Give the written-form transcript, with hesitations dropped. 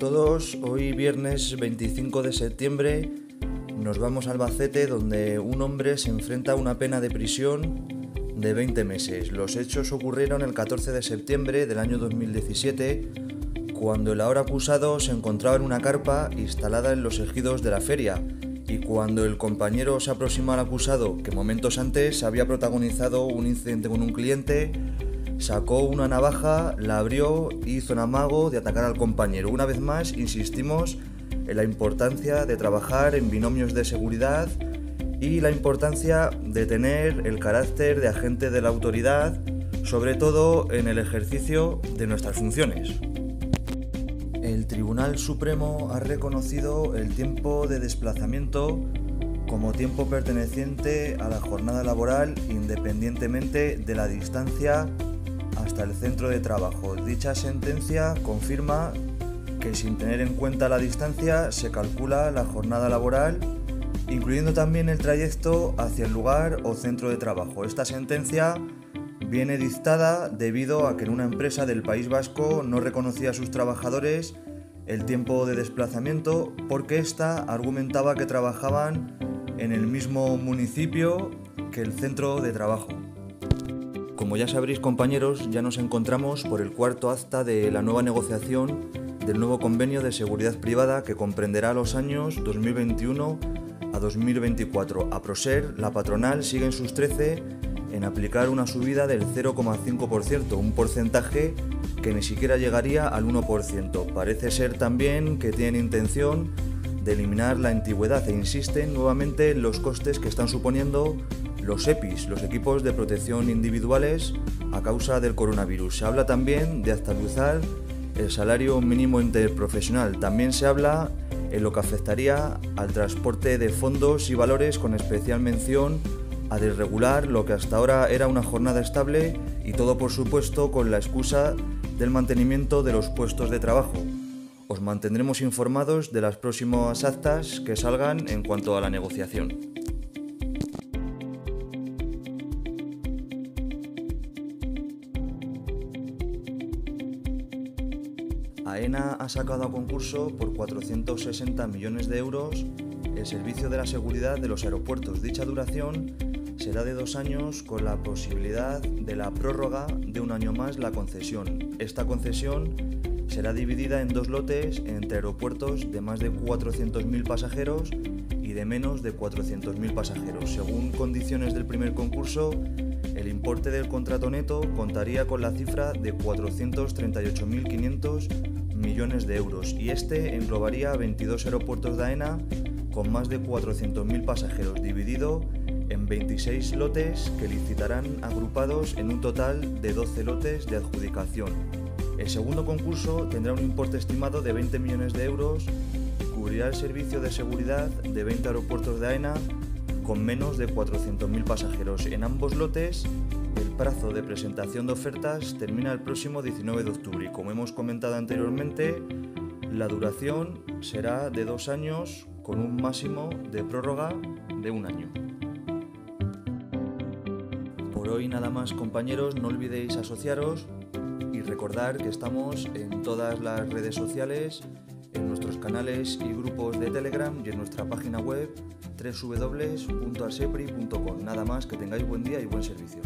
todos, hoy viernes 25 de septiembre nos vamos a Albacete, donde un hombre se enfrenta a una pena de prisión de 20 meses. Los hechos ocurrieron el 14 de septiembre del año 2017, cuando el ahora acusado se encontraba en una carpa instalada en los ejidos de la feria, y cuando el compañero se aproximó al acusado, que momentos antes había protagonizado un incidente con un cliente, sacó una navaja, la abrió y hizo un amago de atacar al compañero. Una vez más, insistimos en la importancia de trabajar en binomios de seguridad y la importancia de tener el carácter de agente de la autoridad, sobre todo en el ejercicio de nuestras funciones. El Tribunal Supremo ha reconocido el tiempo de desplazamiento como tiempo perteneciente a la jornada laboral independientemente de la distancia hasta el centro de trabajo. Dicha sentencia confirma que sin tener en cuenta la distancia se calcula la jornada laboral, incluyendo también el trayecto hacia el lugar o centro de trabajo. Esta sentencia viene dictada debido a que en una empresa del País Vasco no reconocía a sus trabajadores el tiempo de desplazamiento porque ésta argumentaba que trabajaban en el mismo municipio que el centro de trabajo. Como ya sabréis, compañeros, ya nos encontramos por el cuarto acta de la nueva negociación del nuevo convenio de seguridad privada que comprenderá los años 2021 a 2024. A Proser, la patronal sigue en sus 13 en aplicar una subida del 0,5%, un porcentaje que ni siquiera llegaría al 1%. Parece ser también que tienen intención de eliminar la antigüedad e insisten nuevamente en los costes que están suponiendo los EPIs, los equipos de protección individuales, a causa del coronavirus. Se habla también de actualizar el salario mínimo interprofesional. También se habla en lo que afectaría al transporte de fondos y valores, con especial mención a desregular lo que hasta ahora era una jornada estable, y todo por supuesto con la excusa del mantenimiento de los puestos de trabajo. Os mantendremos informados de las próximas actas que salgan en cuanto a la negociación. AENA ha sacado a concurso por 460 millones de euros el servicio de la seguridad de los aeropuertos. Dicha duración será de 2 años, con la posibilidad de la prórroga de un año más la concesión. Esta concesión será dividida en 2 lotes entre aeropuertos de más de 400.000 pasajeros y de menos de 400.000 pasajeros. Según condiciones del primer concurso, el importe del contrato neto contaría con la cifra de 438.500 millones de euros, y este englobaría 22 aeropuertos de AENA con más de 400.000 pasajeros, dividido en 26 lotes que licitarán agrupados en un total de 12 lotes de adjudicación. El segundo concurso tendrá un importe estimado de 20 millones de euros y cubrirá el servicio de seguridad de 20 aeropuertos de AENA con menos de 400.000 pasajeros. En ambos lotes, el plazo de presentación de ofertas termina el próximo 19 de octubre y, como hemos comentado anteriormente, la duración será de 2 años con un máximo de prórroga de 1 año. Por hoy nada más, compañeros, no olvidéis asociaros y recordar que estamos en todas las redes sociales, en nuestros canales y grupos de Telegram y en nuestra página web www.asepri.com. Nada más, que tengáis buen día y buen servicio.